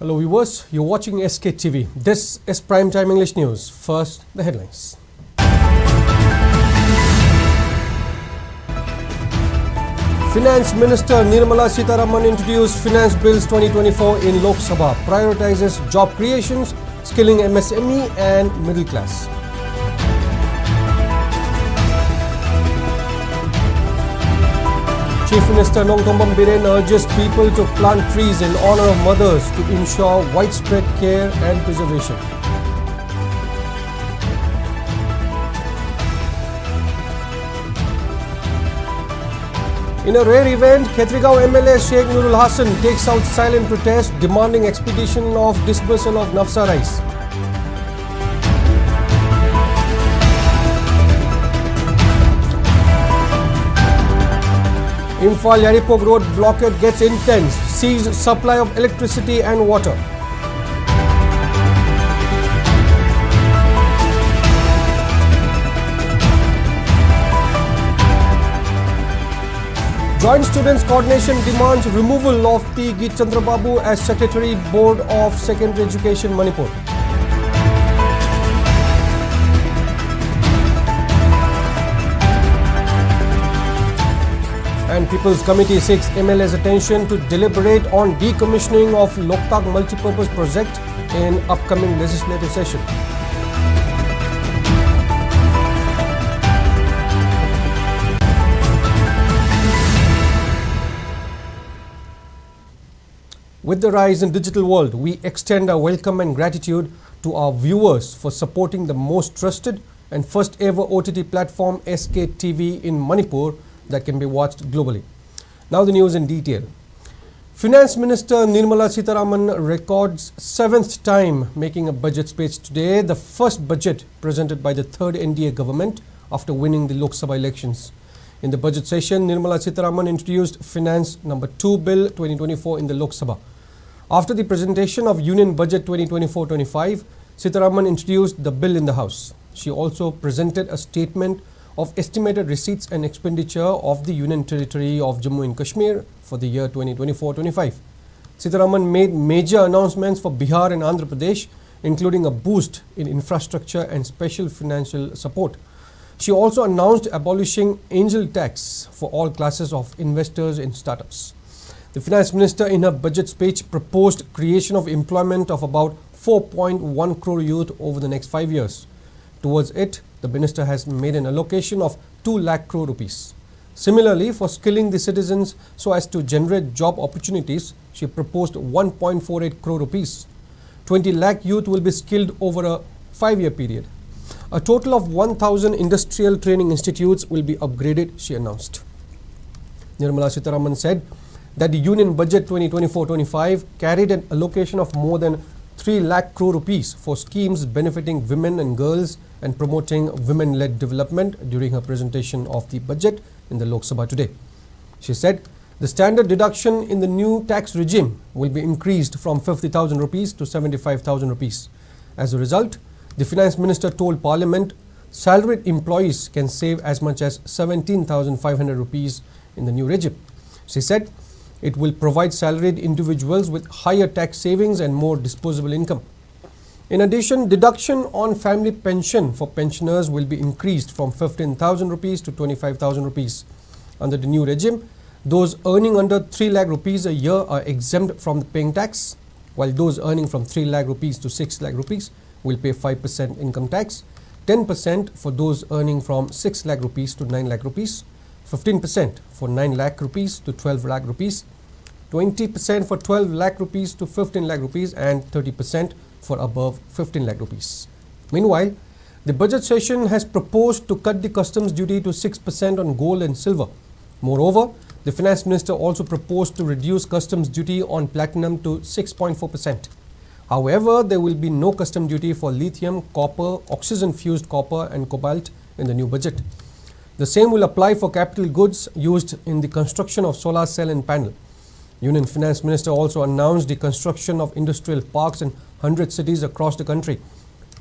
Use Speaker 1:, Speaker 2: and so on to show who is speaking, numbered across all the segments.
Speaker 1: Hello viewers, you're watching SKTV. This is Primetime English News. First, the headlines. Finance Minister Nirmala Sitharaman introduced Finance Bills 2024 in Lok Sabha. Prioritizes job creations, skilling MSME and middle class. Chief Minister Nongtombam Biren urges people to plant trees in honor of mothers to ensure widespread care and preservation. In a rare event, Khetrigao MLA Sheikh Nurul Hassan takes out silent protest demanding expedition of disbursal of Nafsa rice. Imphal Yaripog Road blockade gets intense, sees supply of electricity and water. Joint Students Coordination demands removal of T. G. Chandrababu as Secretary Board of Secondary Education Manipur. And People's Committee seeks MLA's attention to deliberate on decommissioning of Loktak multipurpose project in upcoming legislative session. With the rise in digital world, we extend our welcome and gratitude to our viewers for supporting the most trusted and first ever OTT platform SKTV in Manipur that can be watched globally. Now the news in detail. Finance Minister Nirmala Sitharaman records 7th time making a budget speech today, the first budget presented by the third NDA government after winning the Lok Sabha elections. In the budget session, Nirmala Sitharaman introduced Finance Number 2 Bill 2024 in the Lok Sabha. After the presentation of Union Budget 2024-25, Sitharaman introduced the bill in the House. She also presented a statement of estimated receipts and expenditure of the Union Territory of Jammu and Kashmir for the year 2024-25. Sitharaman made major announcements for Bihar and Andhra Pradesh, including a boost in infrastructure and special financial support. She also announced abolishing angel tax for all classes of investors in startups. The Finance Minister in her budget speech proposed creation of employment of about 4.1 crore youth over the next 5 years. Towards it, the Minister has made an allocation of 2 lakh crore rupees. Similarly, for skilling the citizens so as to generate job opportunities, she proposed 1.48 crore rupees. 20 lakh youth will be skilled over a 5-year period. A total of 1,000 industrial training institutes will be upgraded, she announced. Nirmala Sitharaman said that the Union Budget 2024-25 carried an allocation of more than 3 lakh crore rupees for schemes benefiting women and girls and promoting women-led development during her presentation of the budget in the Lok Sabha today. She said the standard deduction in the new tax regime will be increased from 50,000 rupees to 75,000 rupees. As a result, the Finance Minister told Parliament salaried employees can save as much as 17,500 rupees in the new regime. She said it will provide salaried individuals with higher tax savings and more disposable income. In addition, deduction on family pension for pensioners will be increased from 15,000 rupees to 25,000 rupees. Under the new regime, those earning under 3 lakh rupees a year are exempt from the paying tax, while those earning from 3 lakh rupees to 6 lakh rupees will pay 5% income tax, 10% for those earning from 6 lakh rupees to 9 lakh rupees, 15% for 9 lakh rupees to 12 lakh rupees, 20% for 12 lakh rupees to 15 lakh rupees and 30% for above 15 lakh rupees. Meanwhile, the budget session has proposed to cut the customs duty to 6% on gold and silver. Moreover, the Finance Minister also proposed to reduce customs duty on platinum to 6.4%. However, there will be no custom duty for lithium, copper, oxygen-fused copper and cobalt in the new budget. The same will apply for capital goods used in the construction of solar cell and panel. Union Finance Minister also announced the construction of industrial parks in 100 cities across the country.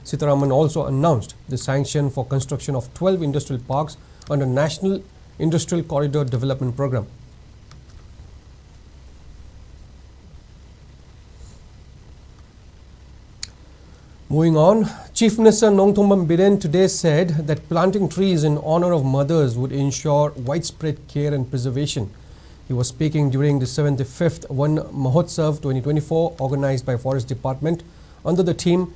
Speaker 1: Sitharaman also announced the sanction for construction of 12 industrial parks under National Industrial Corridor Development Program. Moving on, Chief Minister Nongthombam Biren today said that planting trees in honor of mothers would ensure widespread care and preservation. He was speaking during the 75th Van Mahotsav 2024 organized by Forest Department under the theme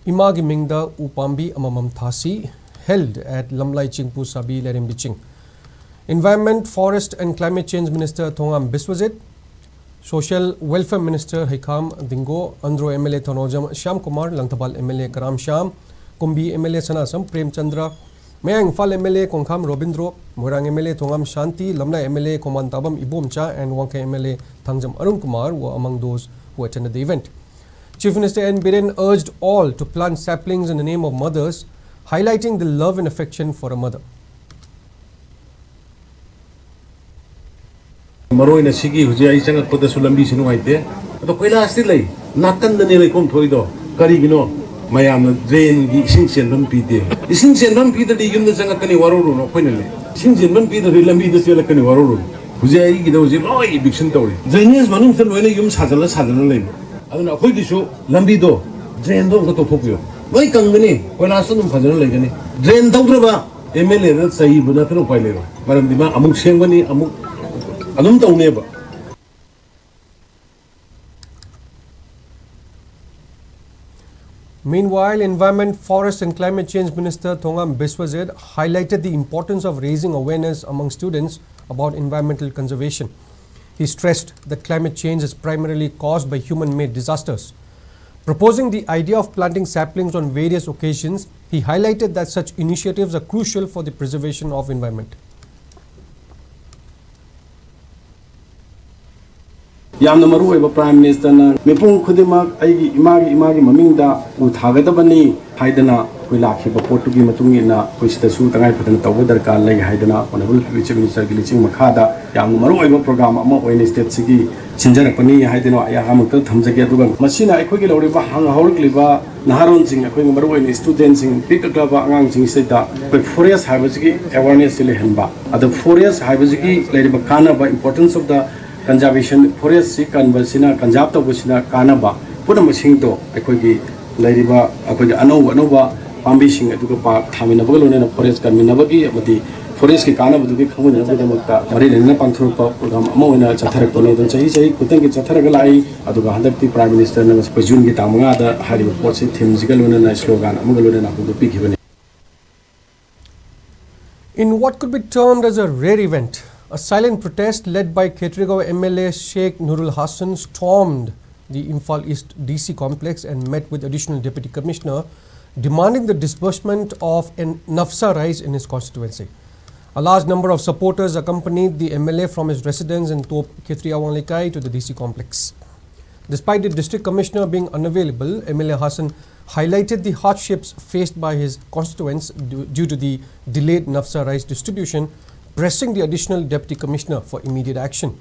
Speaker 1: Imagi Mingda Upambi Amamam Thasi, held at Lamlai Chingpu Sabi Lerim Biching. Environment, Forest and Climate Change Minister Thongam Biswajit, Social Welfare Minister Hikam Dingo, Andhro MLA Thanojam Shyam Kumar, Langthabal MLA Karam Shyam, Kumbi MLA Sanasam Prem Chandra, Mayang Imphal MLA Kongkham Robindro, Moirang MLA Thongam Shanti, Lamla MLA Komantabam Ibomcha and Wangkai MLA Thangjam Arun Kumar were among those who attended the event. Chief Minister N. Biren urged all to plant saplings in the name of mothers, highlighting the love and affection for a mother.
Speaker 2: Maroina Sigi, who is a put the Sulambis in white there. The Quila still Natan the Nelecom Toido, Carigino, Mayam, Drain, Sings and Vampede. The Sings and Vampede, the Yunazangakani Waru, no finally. Sings and Vampede, the Lambi, the Silakani Waru, who's a those in all eviction story. Drain's Manum Yums Hazalas Hadalin. I don't know who the show, Lambido, Drain don't go to Popio. Why can't many when I saw them for the Legani? Drain Daugrava, MLA, that's a Ibunatano Pilero. Madam Dima, among Shengani, among Alum neighbor.
Speaker 1: Meanwhile, Environment, Forest and Climate Change Minister Thongam Biswajit highlighted the importance of raising awareness among students about environmental conservation. He stressed that climate change is primarily caused by human-made disasters. Proposing the idea of planting saplings on various occasions, he highlighted that such initiatives are crucial for the preservation of environment.
Speaker 3: Yamna maru Prime Minister na mipung khudima aigi imagi maminda uthagadabani haidana wilakhi ba portugi matungi na kuista su tangai phadan tawu darkar lai haidana honorable Chief Minister gi liching makhada yamna maru program ama oine state sigi sinjarakpani haidana aya hamakta thamjage aduga masina aikhogi loriba hang haurikliba naharon sing akhoi maru oine students sing pikakaba angang sing seta forest haibasigi awareness le hanba adu forest haibasigi leriba kana ba importance of the conservation forest si conversina conserve to busina kanaba pura masingto akogi lairiba akogi anova pambi sing aduga pa thamina bagalo na forest kanminabagi amati forest ki kanaba dugi khamuna budamata mari lena pangthrupa program amona chatharak tone don chahi kutang ki chatharaga lai aduga handakti Prime Minister na June ki tamanga da hariba potsi theme jigalona na slogan amagalona na hudu pikibani.
Speaker 1: In what could be termed as a rare event, a silent protest led by Khetragaon MLA Sheikh Nurul Hassan stormed the Imphal East DC complex and met with Additional Deputy Commissioner demanding the disbursement of an nafsa rice in his constituency. A large number of supporters accompanied the MLA from his residence in Top Khetragaon Lekai to the DC complex. Despite the District Commissioner being unavailable, MLA Hassan highlighted the hardships faced by his constituents due to the delayed nafsa rice distribution, pressing the Additional Deputy Commissioner for immediate action.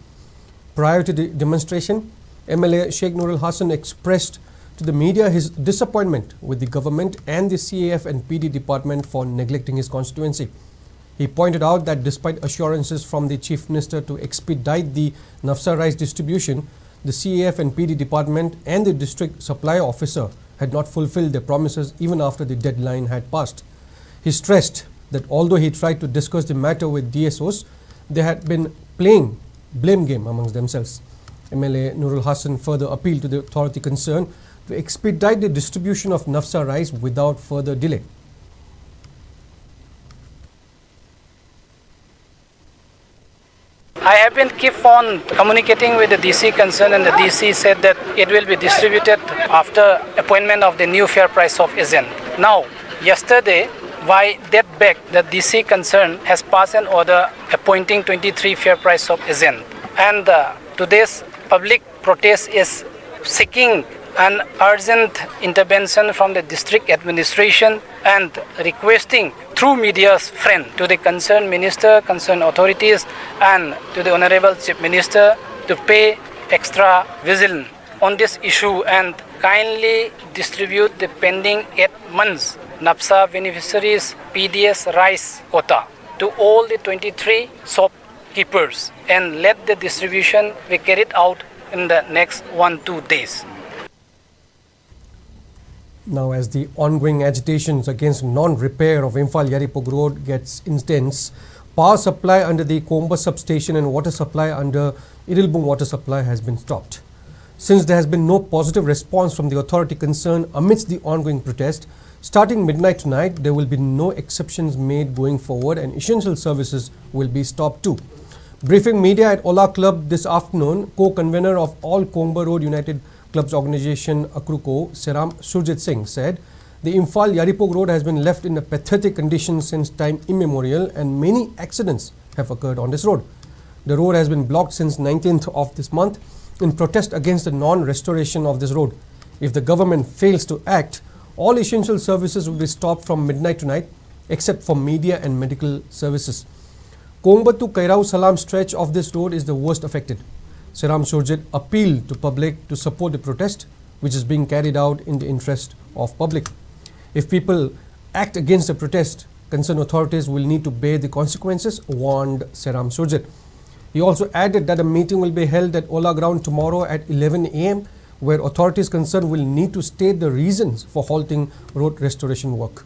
Speaker 1: Prior to the demonstration, MLA Sheikh Nurul Hassan expressed to the media his disappointment with the government and the CAF and PD department for neglecting his constituency. He pointed out that despite assurances from the Chief Minister to expedite the nafsa rice distribution, the CAF and PD department and the district supply officer had not fulfilled their promises even after the deadline had passed. He stressed that although he tried to discuss the matter with DSOs, they had been playing blame game amongst themselves. MLA Nurul Hassan further appealed to the authority concerned to expedite the distribution of nafsa rice without further delay.
Speaker 4: I have been keep on communicating with the DC concerned, and the DC said that it will be distributed after appointment of the new fair price of agent. Now, yesterday, by that back, the DC concerned has passed an order appointing 23 fair price of agent. And today's public protest is seeking an urgent intervention from the district administration and requesting through media's friend to the concerned minister, concerned authorities and to the Honorable Chief Minister to pay extra vigilance on this issue and kindly distribute the pending 8 months NAPSA beneficiaries PDS rice quota to all the 23 shopkeepers and let the distribution be carried out in the next 1-2 days.
Speaker 1: Now, as the ongoing agitations against non-repair of Imphal Yaripog Road gets intense, power supply under the Komba substation and water supply under Irilbung water supply has been stopped. Since there has been no positive response from the authority concerned amidst the ongoing protest, starting midnight tonight, there will be no exceptions made going forward and essential services will be stopped too. Briefing media at Ola Club this afternoon, co-convener of all Komba Road United Clubs Organization Akruko, Seram Surjit Singh, said the Imphal Yaripog Road has been left in a pathetic condition since time immemorial and many accidents have occurred on this road. The road has been blocked since 19th of this month in protest against the non-restoration of this road. If the government fails to act, all essential services will be stopped from midnight tonight except for media and medical services. Komba to Kairau Salam stretch of this road is the worst affected. Seram Surjit appealed to public to support the protest, which is being carried out in the interest of public. If people act against the protest, concerned authorities will need to bear the consequences, warned Seram Surjit. He also added that a meeting will be held at Ola Ground tomorrow at 11 a.m. where authorities concerned will need to state the reasons for halting road restoration work.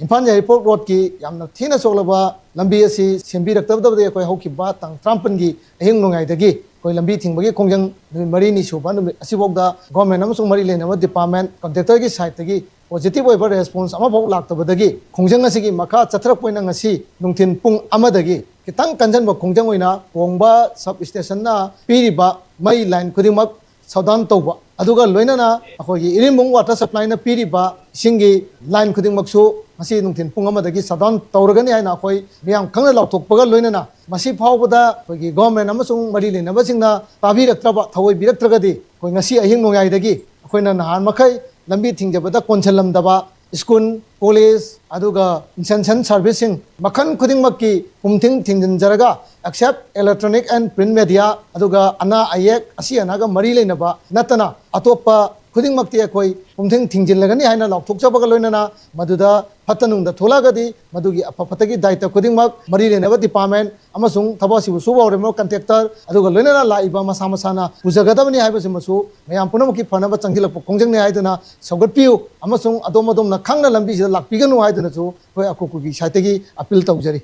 Speaker 5: Imphal Yaripog Road ki yamna thina soglaba lambi asi sembiraktabdabde koi hokibba tang trampangi ahing nungaidagi koi lambi thingbagi kongjang mari ni suba asibogda government amasung mari lenama department contractor gi side tagi positive oiba response ama bok laktabadagi kongjang asigi makha chathrak poina ngasi nungthin pung amadagi kitang kanjanba kongjang oina Komba sub station na piriba mai line kudimak saudan tawba aduga loinana akhogi Irilbung water supply na piriba singi line kudingmaksu masi nungthin pung amadagi sadan tawragani haina akhoi miyam khangna lauthokpaga loinana masi phawbada akhoi government amasung mari lenaba singna tabiraktraba thawoi biraktragadi koi ngasi ahing nongaidagi akhoina nahan makhai lambi thingjabada konchalamdaba school college aduga essential servicing makhan khudingmakki pumthing thingjanjaraga except electronic and print media aduga ana ayek asi anaga mari leinaba natana atopa khudingmakti akoi pumthing thingjilagani haina lauthokchabaga loinana maduda phatanungda tholagadi madugi apapatagi daita khudingmak mari lenaba department amasung thabasi suba oremo contractor aduga loinana laiba masa masana pujagadabani haibasimasu mayam punamki phanaba changjilak kongjangni haiduna saugatpiu amasung adomadom na khangna lambi sida lakpiganu haiduna chu hoi akukugi saitegi appeal tawjari.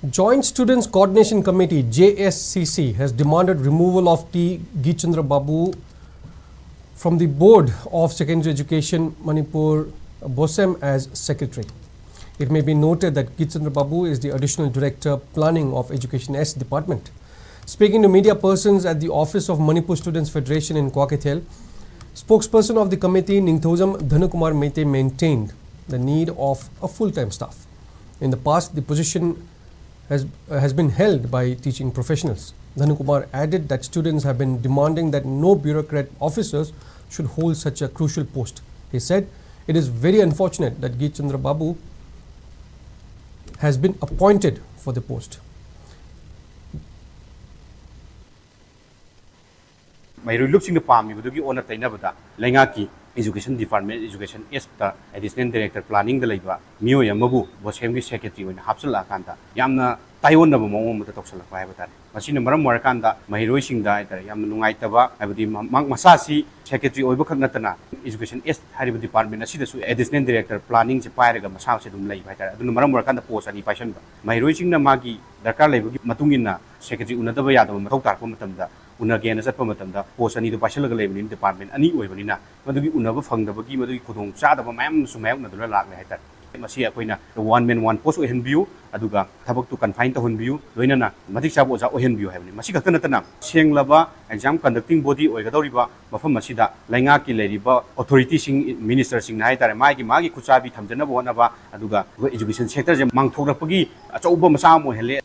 Speaker 1: Joint Students Coordination Committee JSCC has demanded removal of T. Gichandra Babu from the Board of Secondary Education Manipur BOSEM as secretary. It may be noted that Gichandra Babu is the additional director planning of Education S department. Speaking to media persons at the office of Manipur Students Federation in Kwakethel, spokesperson of the committee Ningthozam Dhanukumar Mete maintained the need of a full-time staff. In the past, the position has been held by teaching professionals. Dhanukumar added that students have been demanding that no bureaucrat officers should hold such a crucial post. He said, it is very unfortunate that Gichandra Babu has been appointed for the post.
Speaker 6: My looking the palm, you do honor Tainabada, Langaki, Education Department, Education Esta, Assistant Director Planning the Labor, Mio Yamabu, was Henry Secretary in Hapsula Kanta, Yamna, Taiwan of Momo the Toxala Private. Machine Maram Markanda, my racing diet, Yamnuaitava, I would be Mang Masasi, Secretary Obukanatana, Education Est Harry Department, Assistant Director Planning, Japiraga, Masasidum Lay, the Maram Markanda post and Passion. My racing the Magi, Dakar Matungina, Secretary Unatavaya, Matokar Pumatanda. Unagain as a Pomatamda, post any the Pashala label in department, any way, but we never found the Bagi, whether you could chat of a man, so may not like that. Masia Quina, the 1 man 1 post in view, Aduga, Tabak to confine the view, Luinana, Matisha was our view having Masika Kanatana, Siang Lava, exam conducting body or Gadoriba, Mafam Masida, Langaki Ladiba, authority ministers in Naita, Magi, Kusabi, Tamjana, Wanava, Aduga, education sectors, Mang Togapagi, Atoba Masamo Hele.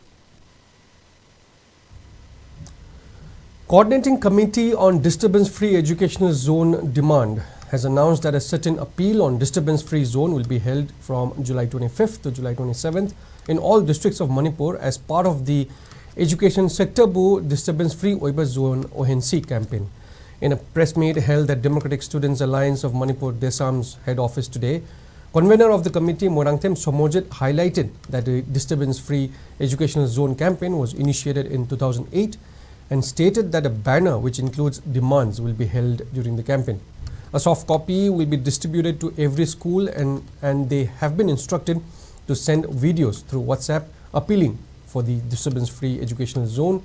Speaker 1: Coordinating Committee on Disturbance-Free Educational Zone Demand has announced that a certain appeal on disturbance-free zone will be held from July 25th to July 27th in all districts of Manipur as part of the Education Sector Bu Disturbance-Free Oiba Zone ONC campaign. In a press meet held at Democratic Students Alliance of Manipur Desam's head office today, convener of the committee Morangthem Somojit highlighted that the disturbance-free educational zone campaign was initiated in 2008 and stated that a banner which includes demands will be held during the campaign. A soft copy will be distributed to every school and they have been instructed to send videos through WhatsApp appealing for the disturbance-free educational zone.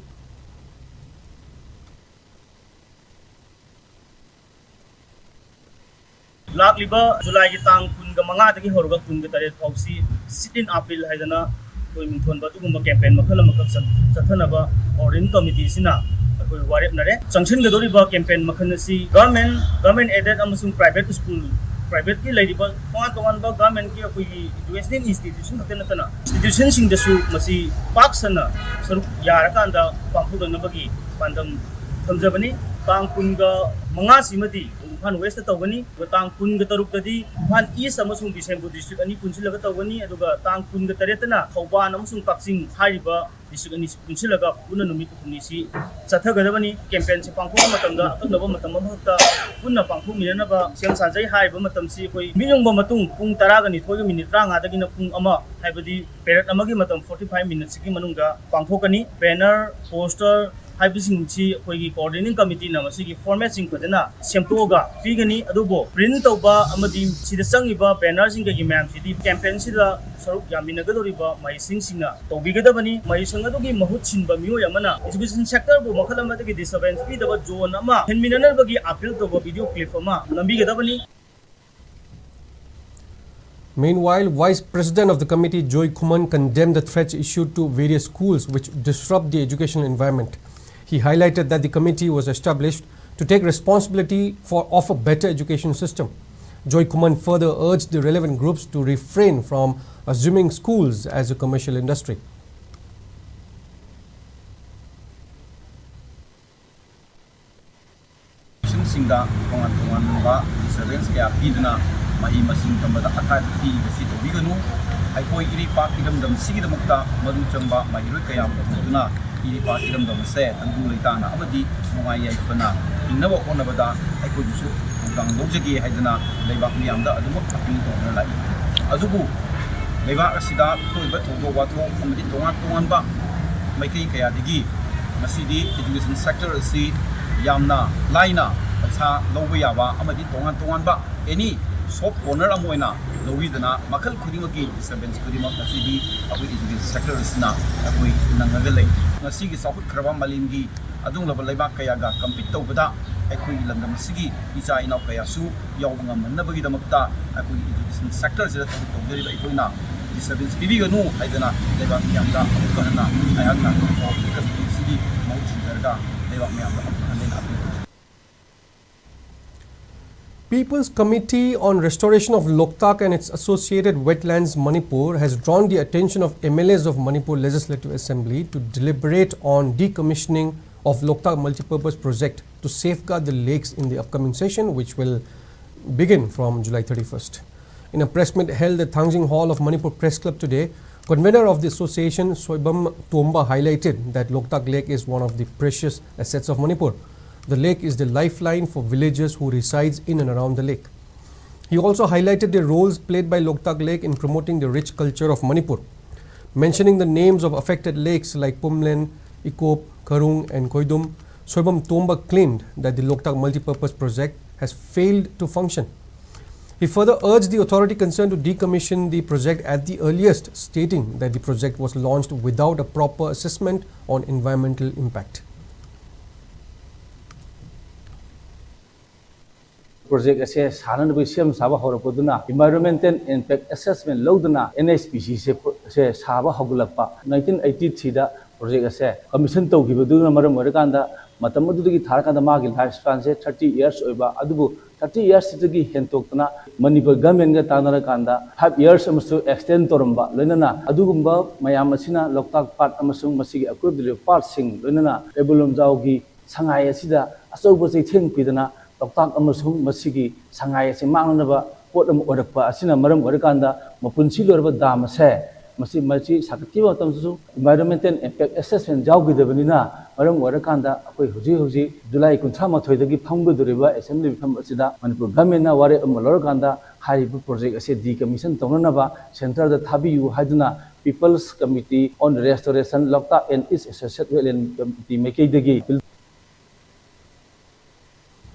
Speaker 7: Lakliba July tang kunga manga dagi horga kunga taret pausi sit-in appeal haidana koi minthon ba tugumba campaign makhala makak sathana ba orin committee sina koi warep nare sanction gadori ba campaign makhana si government aided amasung private school private ki lady ba tongan ba government ki koi educational institution hatena tana institution sing dasu masi paksana sarup yarakanda pangphuga nabagi pandam thamjabani tang kunga manga simadi Imphal West tawani tang kunga tarukdadi Imphal East amasung Bisenpur district ani punsilaga tawani aduga tang kunga taretana Thauban amasung Kakching hariba district ani punsilaga puna numit kunisi chathagadabani campaign se pangphu matamda aknaba matam bhakta punna pangphu minanaba sem sanjai hariba matamsi koi minungba matung pung 10 ga ni thoga minute 30 dagina pung ama haibadi period amagi matam 45 minutes ki manungda pangphokani banner poster Hibising coordinating committee namasigi format sing padana semtoga pigani adubo print tauba amadi sidasang iba banners sing gi ma'am sidi campaign sida saruk yaminagadoriba mai singna tobigadabani mai sangadogi mahut sinba miyo yamana education sector bo makhalamagi disturbance pidaba zone ama henminanar bagi appeal to video clip ama lambigadabani.
Speaker 1: Meanwhile, Vice President of the committee Joy Kuman condemned the threats issued to various schools which disrupt the educational environment. He highlighted that the committee was established to take responsibility of a better education system. Joy Kuman further urged the relevant groups to refrain from assuming schools as a commercial industry.
Speaker 8: iri pakiram dom se tandu leitana amadi mungai yai fana innawa onabada aikoi dusu tang dojegi haidana leibak miyamda adum appeal tona lai adubu leibak asida thoiba thogo watho amadi tongan ba maikai kaya digi masidi education sector asi yamna laina paisa loba yaba amadi tongan ba any soft corner amoina lowidana makal khudimaki disturbance khudimaki asidi apoi education sector asina apoi nangagalai ngasigi sahut khraba malimgi adung laba leibak kaya ga compete tawbada aikoi landam sigi icha ina kaya su yawbanga mannabagi damakta aikoi education sector sida tawdari aikoina disturbance bibiganu haidana leibak miyamda amukana ayakna sigi mauchi darga leibak miyamda amukana appeal.
Speaker 1: People's Committee on Restoration of Loktak and its associated wetlands Manipur has drawn the attention of MLAs of Manipur Legislative Assembly to deliberate on decommissioning of Loktak multipurpose project to safeguard the lakes in the upcoming session, which will begin from July 31st. In a press meet held at Thangjing Hall of Manipur Press Club today, convener of the association Soibam Tomba highlighted that Loktak Lake is one of the precious assets of Manipur. The lake is the lifeline for villagers who reside in and around the lake. He also highlighted the roles played by Loktak Lake in promoting the rich culture of Manipur. Mentioning the names of affected lakes like Pumlen, Ikop, Karung and Koidum, Soibam Tomba claimed that the Loktak multipurpose project has failed to function. He further urged the authority concerned to decommission the project at the earliest, stating that the project was launched without a proper assessment on environmental impact.
Speaker 9: Project ase sanan bi sem saba horopoduna environmental impact assessment loduna NHPC se saba hogulappa 1983 da project ase commission tawgibaduna maram orakanda matam adudagi tharakanda magi lifespan se 30 years oiba adubu 30 years tigi hentokna Manipur government ga tanarakanda 5 years amasu extend toramba loinana adugumba mayam asina Loktak part amasung masigi akudri part sing loinana ebulum jawgi sangai asida asobo se theng pidana Loktak amasung masigi sangai se mangnaba pot am orakpa asina maram orakanda mapunsi lorba dam se masi machi sakati ba tam su environmental impact assessment jawgidabnina maram warakanda akoi huji July 13 dagi phamguduriba assembly pham asida Manipur government na ware amalorkanda haribu project ase decommission tonanaba center da thabiyu haiduna People's Committee on Restoration Loktak and its associate wetland committee mekedagi.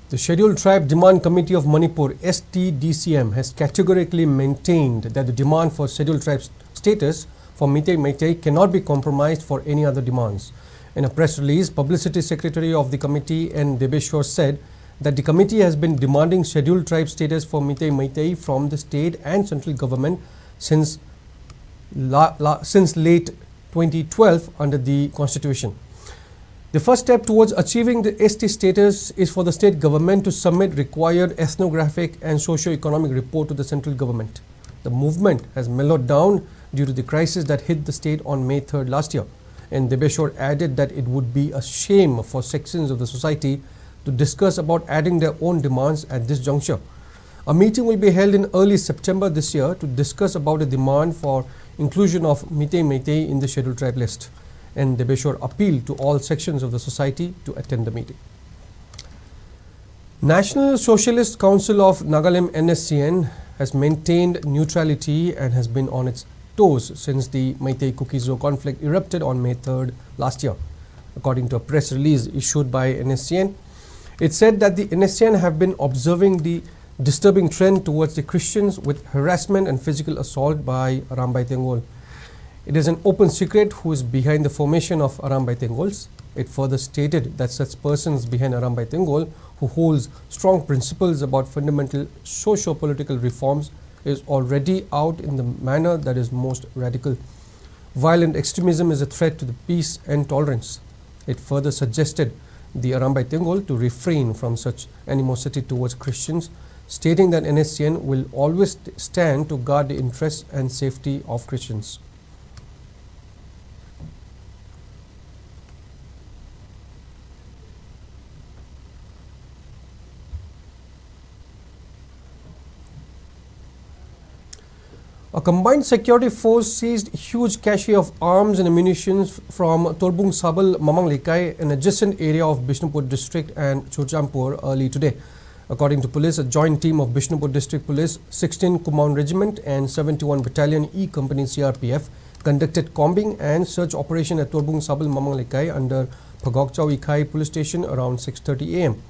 Speaker 1: The Scheduled Tribe Demand Committee of Manipur, STDCM, has categorically maintained that the demand for Scheduled Tribe status for Meitei cannot be compromised for any other demands. In a press release, Publicity Secretary of the committee N. Debeshwar said that the committee has been demanding Scheduled Tribe status for Meitei from the state and central government since late 2012 under the Constitution. The first step towards achieving the ST status is for the state government to submit required ethnographic and socio-economic report to the central government. The movement has mellowed down due to the crisis that hit the state on May 3rd last year. And Debeshwar added that it would be a shame for sections of the society to discuss about adding their own demands at this juncture. A meeting will be held in early September this year to discuss about a demand for inclusion of Meitei in the scheduled tribe list. And Debeshwar appealed to all sections of the society to attend the meeting. National Socialist Council of Nagaland NSCN has maintained neutrality and has been on its toes since the Meitei Kuki-Zo conflict erupted on May 3rd last year. According to a press release issued by NSCN, it said that the NSCN have been observing the disturbing trend towards the Christians with harassment and physical assault by Arambai Tengol. It is an open secret who is behind the formation of Arambai Tengols. It further stated that such persons behind Arambai Tengol who holds strong principles about fundamental socio-political reforms is already out in the manner that is most radical. Violent extremism is a threat to the peace and tolerance. It further suggested the Arambai Tengol to refrain from such animosity towards Christians, stating that NSCN will always stand to guard the interests and safety of Christians. A combined security force seized huge cache of arms and ammunition from Torbung Sabal Mamang Likai, an adjacent area of Bishnupur district and Churchampur early today. According to police, a joint team of Bishnupur District Police, 16 Kumaon Regiment and 71 Battalion E Company CRPF conducted combing and search operation at Torbung Sabal Mamang Likai under Phagokchau Ikai Police Station around 6:30 am.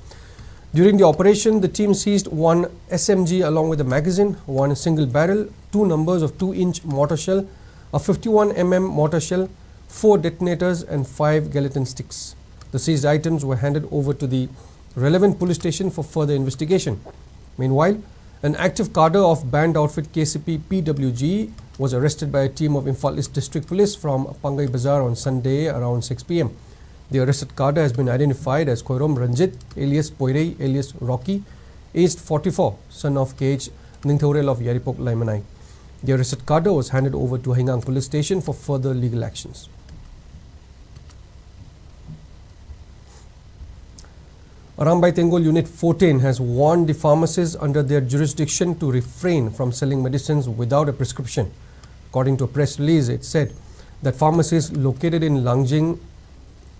Speaker 1: During the operation, the team seized one SMG along with a magazine, one single barrel, 2 numbers of 2-inch mortar shell, a 51 mm mortar shell, 4 detonators and 5 gelatin sticks. The seized items were handed over to the relevant police station for further investigation. Meanwhile, an active cadre of band outfit KCP PWG was arrested by a team of Imphal East District Police from Pangai Bazaar on Sunday around 6 pm. The arrested cadre has been identified as Koirom Ranjit, alias Poirei, alias Rocky, aged 44, son of KH Ningthorel of Yaripok Laimanai. The arrested cadre was handed over to Hingang Police Station for further legal actions. Arambai Tengol Unit 14 has warned the pharmacists under their jurisdiction to refrain from selling medicines without a prescription. According to a press release, it said that pharmacies located in Langjing,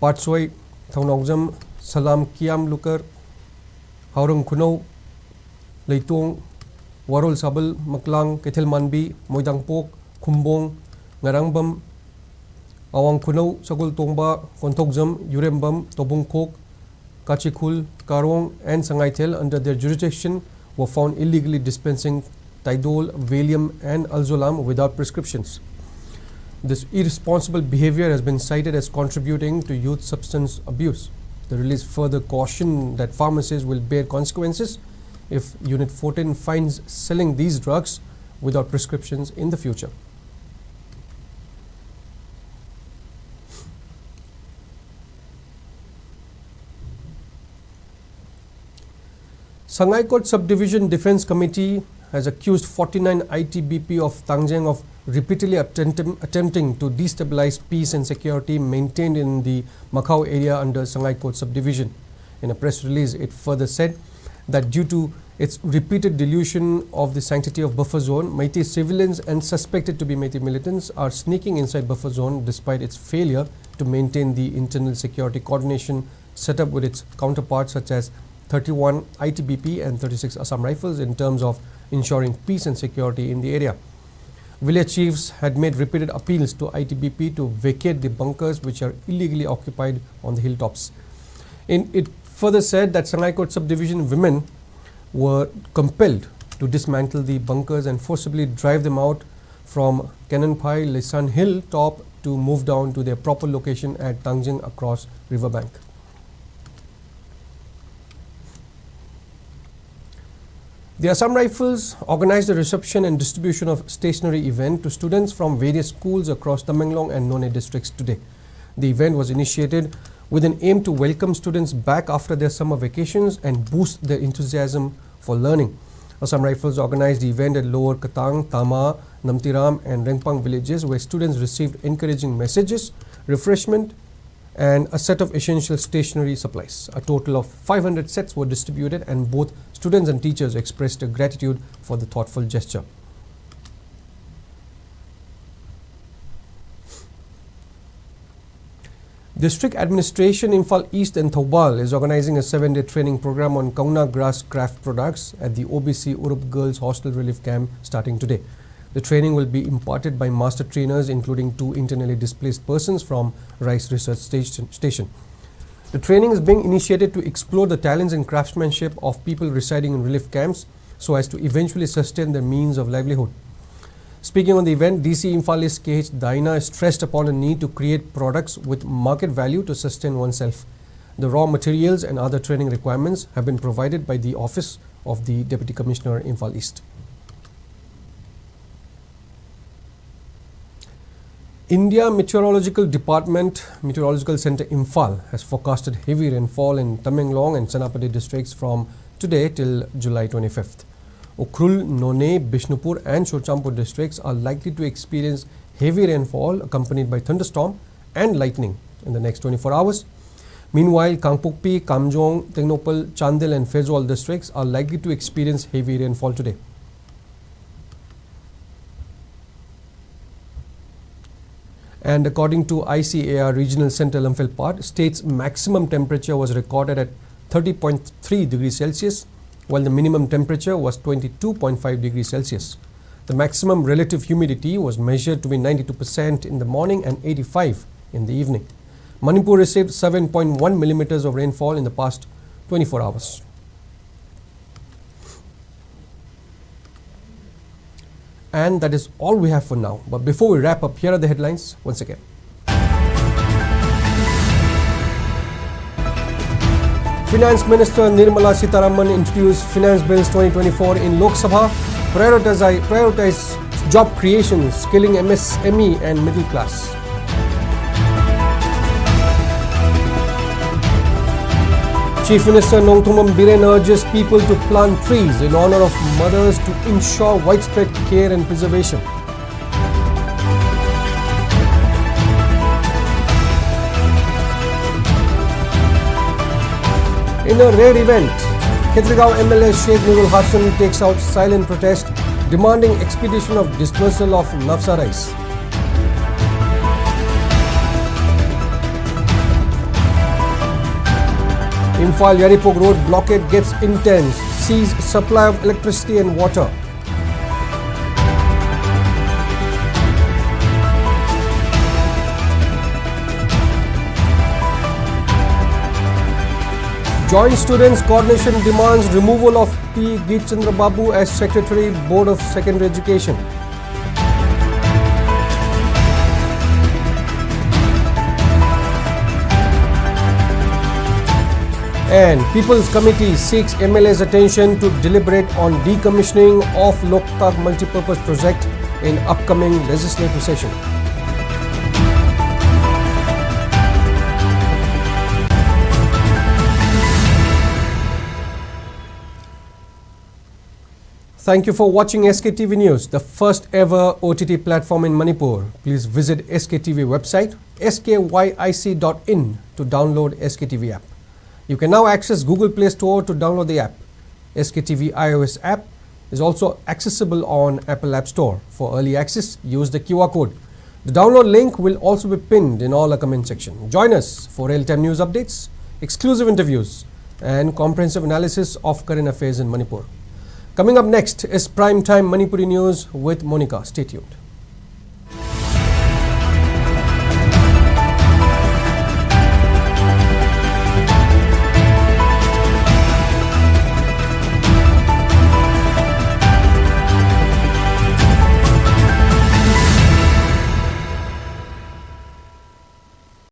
Speaker 1: Patsoi, Thaunaujam, Salam Kiam Lukar, Haurung Kuno, Leitong, Warol Sabal, Maklang, Kethel Manbi, Moidangpok, Kumbong, Ngarangbam, Awang Kuno, Sagul Tongba, Kontogjam, Yurembam, Tobungkok, Kachikul, Karong and Sangaitel under their jurisdiction were found illegally dispensing Tidol, Valium and Alzolam without prescriptions. This irresponsible behavior has been cited as contributing to youth substance abuse. The release further cautioned that pharmacies will bear consequences if Unit 14 finds selling these drugs without prescriptions in the future. Sangaikot Subdivision Defence Committee has accused 49 ITBP of Tangjeng of repeatedly attempting to destabilize peace and security maintained in the Macau area under Sangaikot Subdivision. In a press release, it further said that due to its repeated dilution of the sanctity of buffer zone, Meitei civilians and suspected to be Meitei militants are sneaking inside buffer zone despite its failure to maintain the internal security coordination set up with its counterparts such as 31 ITBP and 36 Assam Rifles in terms of ensuring peace and security in the area. Village chiefs had made repeated appeals to ITBP to vacate the bunkers which are illegally occupied on the hilltops. It further said that Sangaikot subdivision women were compelled to dismantle the bunkers and forcibly drive them out from Kananpai Lisan Hill top to move down to their proper location at Tangjing across riverbank. The Assam Rifles organized the reception and distribution of stationery event to students from various schools across Tamenglong and None districts today. The event was initiated with an aim to welcome students back after their summer vacations and boost their enthusiasm for learning. Assam Rifles organized the event at Lower Katang, Tama, Namtiram and Rengpang villages where students received encouraging messages, refreshment and a set of essential stationery supplies. A total of 500 sets were distributed and both students and teachers expressed gratitude for the thoughtful gesture. District Administration Imphal East and Thoubal is organizing a 7-day training program on Kauna grass craft products at the OBC Urup Girls Hostel Relief Camp starting today. The training will be imparted by master trainers including 2 internally displaced persons from Rice Research Station. The training is being initiated to explore the talents and craftsmanship of people residing in relief camps so as to eventually sustain their means of livelihood. Speaking on the event, DC Imphalist KH Daina stressed upon the need to create products with market value to sustain oneself. The raw materials and other training requirements have been provided by the Office of the Deputy Commissioner, Imphal East. India Meteorological Department Meteorological Center Imphal has forecasted heavy rainfall in Tamenglong and Senapati districts from today till July 25th. Ukhrul, None, Bishnupur and Shochampur districts are likely to experience heavy rainfall accompanied by thunderstorm and lightning in the next 24 hours. Meanwhile, Kangpokpi, Kamjong, Tengnopal, Chandel and Fezwal districts are likely to experience heavy rainfall today. And according to ICAR Regional Center Lamphel, state's maximum temperature was recorded at 30.3 degrees Celsius, while the minimum temperature was 22.5 degrees Celsius. The maximum relative humidity was measured to be 92% in the morning and 85% in the evening. Manipur received 7.1 millimeters of rainfall in the past 24 hours. And that is all we have for now. But before we wrap up, here are the headlines once again. Finance Minister Nirmala Sitharaman introduced Finance Bills 2024 in Lok Sabha, prioritize job creation, skilling MSME and middle class. Chief Minister Nongthumam Biren urges people to plant trees in honor of mothers to ensure widespread care and preservation. In a rare event, Khetragaon MLA Sheikh Nurul Hassan takes out silent protest demanding expedition of dismissal of Nafsa rice. Imphal Yaripog Road blockade gets intense, sees supply of electricity and water. Joint Students Coordination demands removal of P. Geet Chandra Babu as Secretary, Board of Secondary Education. And People's Committee seeks MLA's attention to deliberate on decommissioning of Loktak multipurpose project in upcoming legislative session. Thank you for watching SKTV News, the first ever OTT platform in Manipur. Please visit SKTV website skyc.in to download SKTV app. You can now access Google Play Store to download the app. SKTV iOS app is also accessible on Apple App Store. For early access, use the QR code. The download link will also be pinned in all the comment section. Join us for real-time news updates, exclusive interviews, and comprehensive analysis of current affairs in Manipur. Coming up next is Primetime Manipuri News with Monica. Stay tuned.